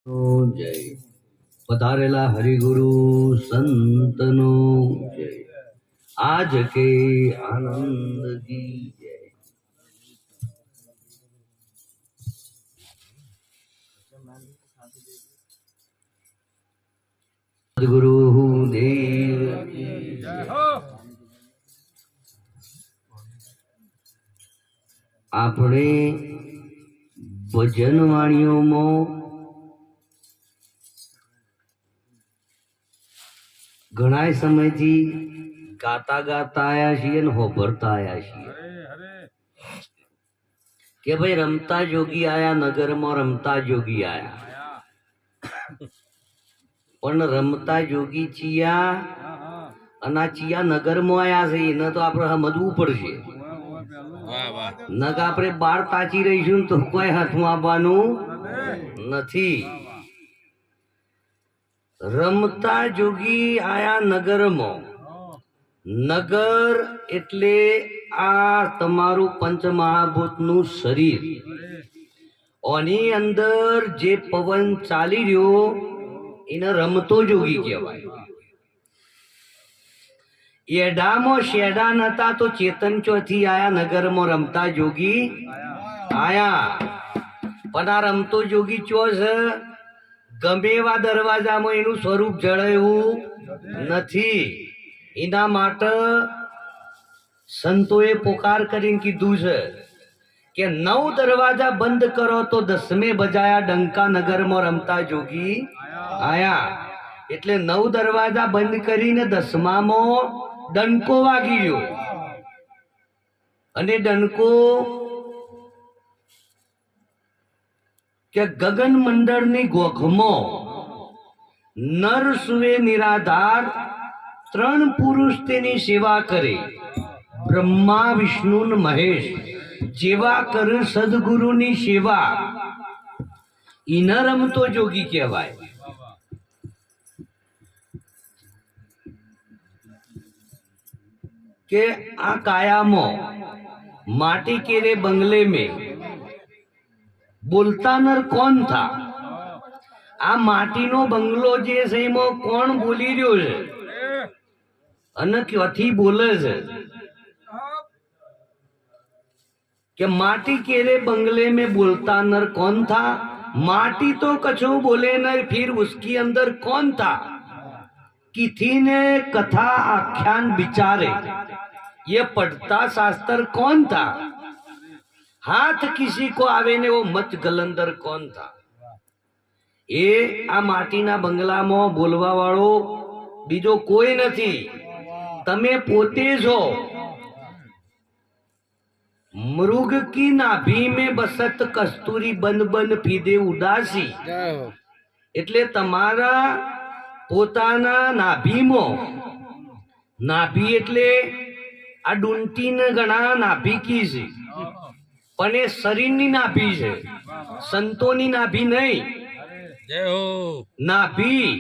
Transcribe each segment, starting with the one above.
જય પધારેલા હરિગુરુ સંતનો જય આજ કે આનંદ કી જય સદગુરુ દેવ કી જય। આપણે ભજન વાણીઓમાં ઘણા સમયથી ગાતા ગાતા આયા છીએ ને હોભરતા આયા છીએ કે ભાઈ રમતા જોગી આયા નગરમાં, રમતા જોગી આયા, પણ રમતા જોગી ચિયા અને આ ચિયા નગરમાં આયા છે એને તો આપણે સમજવું પડશે। નક આપણે બાર તાચી રહીશું તો કોઈ હાથમાં આવવાનું નથી। રમતા જોગી આયા નગરમાં। નગર એટલે આ તમારું પંચમહાભૂતનું શરીર, ઓની અંદર જે પવન ચાલી રહ્યો એને રમતો જોગી કહેવાય। એડામાં શેડા નતા તો ચેતન ચોથી આયા નગરમાં રમતા જોગી આયા। પણ આ રમતો જોગી ચો છે? ગમે એવા દરવાજામાં એનું સ્વરૂપ જળાયું નથી। એના માટે સંતોએ પોકાર કરીને કીધું છે કે 9 દરવાજા બંધ કરો તો 10મે બજાયા ડંકા નગરમાં રમતા જોગી આયા। એટલે 9 દરવાજા બંધ કરીને 10મામાં ડંકો વાગી ગયો, અને ડંકો કે ગગન મંડળની ગોખમાં નર સુવે નિરાધાર 3 પુરુષ તેની સેવા કરે। બ્રહ્મા વિષ્ણુ ને મહેશ જેવા કરે સદગુરુની સેવા, ઈને રમતો જોગી કહેવાય। કે આ કાયામાં माटी के रे बंगले में बोलता नर कौन था? आ माटी नो बंगलो जे છે એમાં કોણ બોલી રહ્યો છે અને ક્યાંથી બોલે છે? કે माटी के रे बंगले में बोलता नर कौन था? माटी तो कछु बोले नर, फिर उसकी अंदर कौन था? किथी ने कथा आख्यान विचारे, ये पढ़ता शास्त्र कौन था? हाथ किसी को आवे ने वो मत गलंदर कौन था? ए आ माटीना बंगलामां बोलवा वाळो बीजो कोई नथी, तमे पोते छो। मृग की नाभि में बसत कस्तूरी बन बन फीदे उदासी। એટલે તમારા પોતાના નાભીમાં, નાભી એટલે આ ડુંટીને ઘણા નાભી કી છે, પણ એ શરીરની નાભી છે, સંતોની નાભી નહીં। નાભી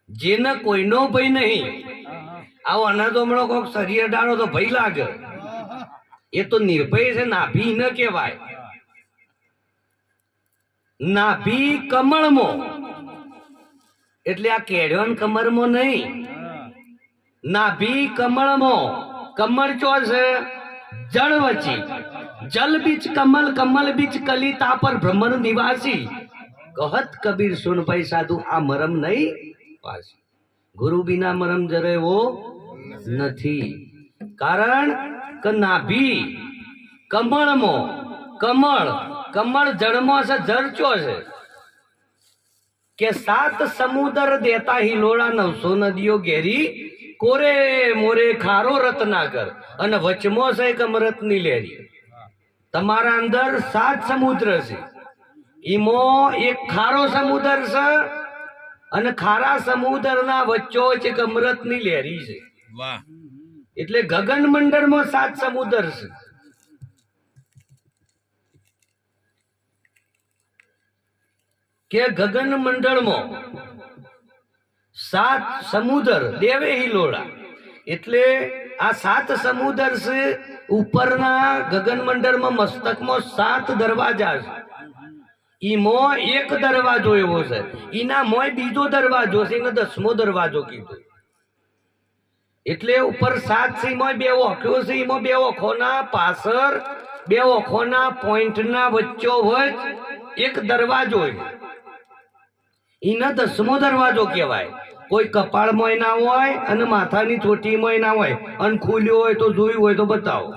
જેને કોઈનો ભય નહીં। આવો અના તો હમણાં કોઈક શરીર ડાળો તો ભય લાગે, એ તો નિર્ભય છે, નાભી ન કહેવાય। નાભી કમળમાં એટલે આ કેળવણ કમરમાં નહીં, नाभि कमल मो, कमल चो से जल वची, जल बीच कमल, कमल बीच कली, तापर भ्रमण निवासी। कहत कबीर सुन भाई साधु आ मरम नहीं पासी। गुरु बिना मरम जरे वो नथी। कारण क नाभि कमल मो, कमल कमल जड़ मो से जड़ चो से के 7 समुद्र देता हिलोड़ा 900 नदियों घेरी, कोरे मोरे खारो रत्नाकर અને વચમો છે કમરતની લેરી। તમારા અંદર 7 સમુદ્ર છે, ઈમો એક ખારો સમુદ્ર છે અને ખારા સમુદ્રના વચ્ચો છે કમરતની લેરી છે। વાહ! એટલે ગગન મંડળમાં 7 સમુદ્ર છે। કે ગગન મંડળમાં 7 સમુદ્ર દેવે હિલોડા, એટલે આ 7 સમુદ્ર છે। ઉપરના ગગન મંડળમાં મસ્તકમાં 7 દરવાજા છે, ઈમો એક દરવાજો એવો છે, ઈના મોય બીજો દરવાજો છે, એને 10મો દરવાજો કીધો. એટલે ઉપર 7 છે, એમાં 2 ઓખ્યો છે, એમાં 2 ઓખોના પાછળ 2 ઓખોના પોઈન્ટના વચ્ચો વચ એક દરવાજો, એને 10મો દરવાજો કહેવાય. કોઈ કપાળમાં ના હોય અને માથાની ચોટીમાં ના હોય, અને ખુલ્યો હોય તો જોયું હોય તો બતાવો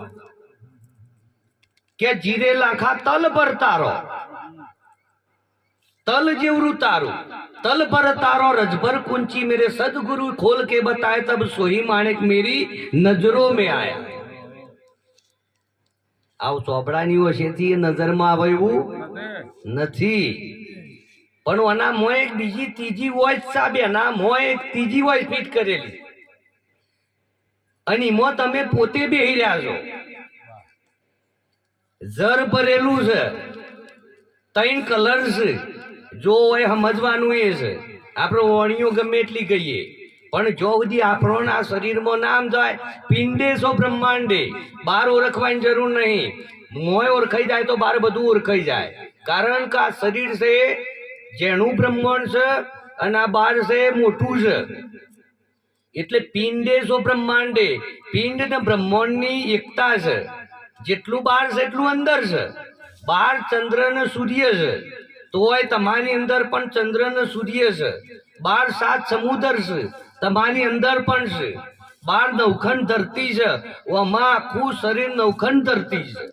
કે જીરે લાખા તલ પર તારો, तल जेवरू तारू, तल पर तारो रजभर कुंची मेरे सदगुरु खोल के बताए तब सोही माणिक मेरी नजरों में आया. આવ ચોપડાની ઓછેથી નજરમાં આવે એવું નથી, પણ આના મોય એક બીજી ત્રીજી વોઇસ સાબે ના મોય એક ત્રીજી વોઇસ ફિટ કરેલી, અને એમાં તમે પોતે બેહી રહ્યા છો. જર ભરેલું છે, 3 કલર છે, જો હોય સમજવાનું એ છે. આપણે ઓણીઓ ગમે એટલી કહીએ, પણ જો સુધી આપણો આ શરીરમાં નામ જાય પિંડેશો બ્રહ્માંડે, બહાર ઓળખવાની જરૂર નહીં. મોય ઓળખાઈ જાય તો બહાર બધું ઓળખાઈ જાય. કારણ કે આ શરીર છે જેનું બ્રહ્માંડ છે, અને આ બહાર છે મોટું છે. એટલે પિંડેશો બ્રહ્માંડે, પિંડ ને બ્રહ્માંડની એકતા છે. જેટલું બહાર છે એટલું અંદર છે. બહાર ચંદ્ર ને સૂર્ય છે, તોય તમારી અંદર પણ ચંદ્ર ને સૂર્ય છે. બહાર 7 સમુદ્ર છે, તમારી અંદર પણ છે. બહાર નવખંડ ધરતી છે, આમાં આખું શરીર નવખંડ ધરતી છે.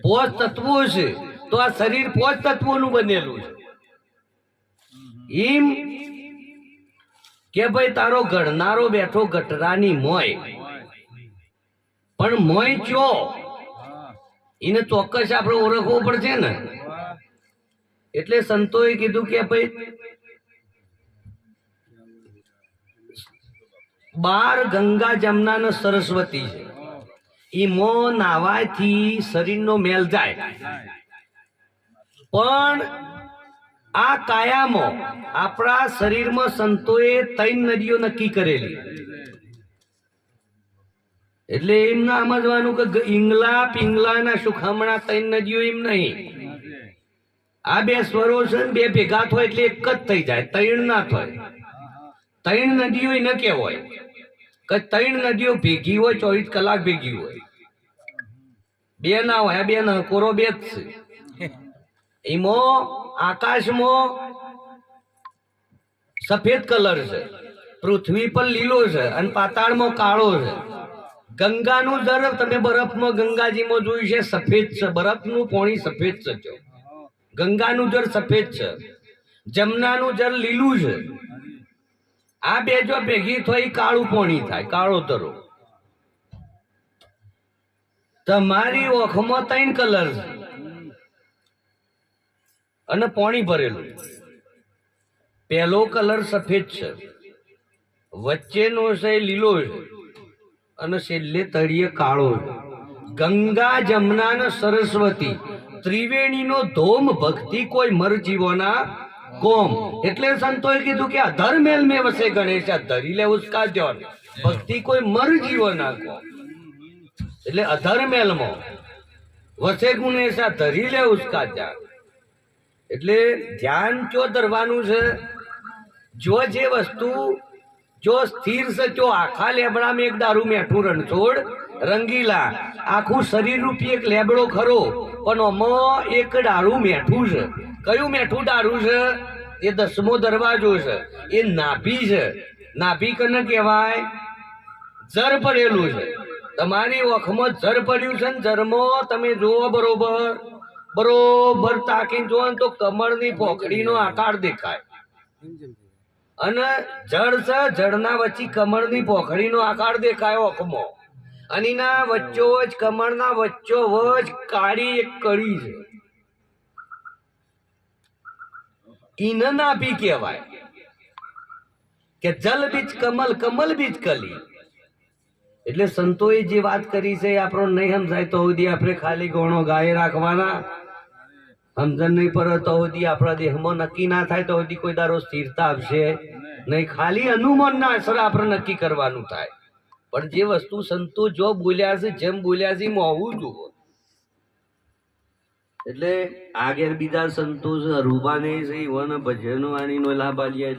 5 તત્વો છે, તો આ શરીર 5 તત્વોનું બનેલું છે. એમ કે ભાઈ તારો ઘડનારો બેઠો ગટરાની મોય, પણ મોય ચો એને ચોક્કસ આપણે ઓળખવો પડશે ને. એટલે સંતોએ કીધું કે ભાઈ 12 ગંગા જમના ને સરસ્વતી છે, ઈમો નાવાથી શરીરનો મેલ જાય. પણ આ કાયામાં આપણા શરીરમાં સંતોએ 3 નદીઓ નક્કી કરેલી. એટલે એમ ના સમજવાનું કે ઈંગલા પિંગલા ના સુખામણા 3 નદીઓ, એમ નહીં. આ 2 સ્વરો છે ને 2 ભેગા થાય એટલે એક જ થઈ જાય, 3 ના થાય. 3 નદીઓ ન કહેવાય કે 3 નદીઓ ભેગી હોય 24 કલાક ભેગી હોય. 2 ના હોય, 2 ના કોરો 2 જ છે. એમાં આકાશમાં સફેદ કલર છે, પૃથ્વી પર લીલો છે, અને પાતાળમાં કાળો છે. ગંગાનું જળ તમે બરફમાં ગંગાજીમાં જોયું છે, સફેદ છે. બરફનું પાણી સફેદ છે, ગંગાનું જળ સફેદ છે. જમનાનું જળ લીલું છે. આ 2 જો ભેગી થઈ કાળું પાણી થાય, કાળો તરો. તમારી ઓખમાં 3 કલર છે અને પાણી ભરેલું. પહેલો કલર સફેદ છે, વચ્ચેનો છે લીલો છે, અને છેલ્લે તળિયે કાળો છે. ગંગા જમના ને સરસ્વતી ત્રિવેણીનો ધોમ, ભક્તિ કોઈ મર જીવોના કોમ. એટલે સંતોએ કીધું કે અધર્મેલ મેં વસે ગણેશ, ધરી લે ઉસકા જોન, ભક્તિ કોઈ મર જીવોના કોમ. એટલે અધર્મેલમાં વસે ગુણેશ, ધરી લે ઉસકા જાન. એટલે ધ્યાન ચો ધરવાનું છે. જો જે વસ્તુ જો સ્થિર છે, જો આખા લેબડામાં એક દારૂ મેઠું રણછોડ રંગીલા, આખું શરીર રૂપી એક લેબડો ખરો, પણ આમાં એક દારૂ મેઠું છે. કયું મેઠું દારૂ છે? એ 10મો દરવાજો છે, એ નાભી છે. નાભી કને કહેવાય? જર પડેલું છે. તમારી ઓખમાં જર પડ્યું છે ને, જરમાં તમે જુઓ બરોબર, બરોબર તાકીને જુઓ ને તો કમળની પોખડીનો આકાર દેખાય. અને જળ છે, જળના વચ્ચે કમળની પોખડીનો આકાર દેખાય ઓખમાં. અને એના વચ્ચો વચ, કમળના વચ્ચો વચ કાળી એક કળી છે, ઈને નાભી કહેવાય. કે જલ બીજ કમલ, કમલ બીજ કલી. એટલે સંતોએ જે વાત કરી છે એ આપણો નહીં સમજાય તો સુધી આપણે ખાલી ગોણો ગાય રાખવાના. સમજણ નહીં પડે તો સુધી આપણા દેહમાં નક્કી ના થાય તો સુધી કોઈ દારો સ્થિરતા આવશે નહીં. ખાલી અનુમાનના અસર આપણે નક્કી કરવાનું થાય. પણ જે વસ્તુ સંતો જો બોલ્યા છે, જેમ બોલ્યા છે એમ હોવું જોઈએ. એટલે આગળ બીજા સંતો છે રૂબાને છે ઈવન ભજનો આની નો લાભ આલ્યા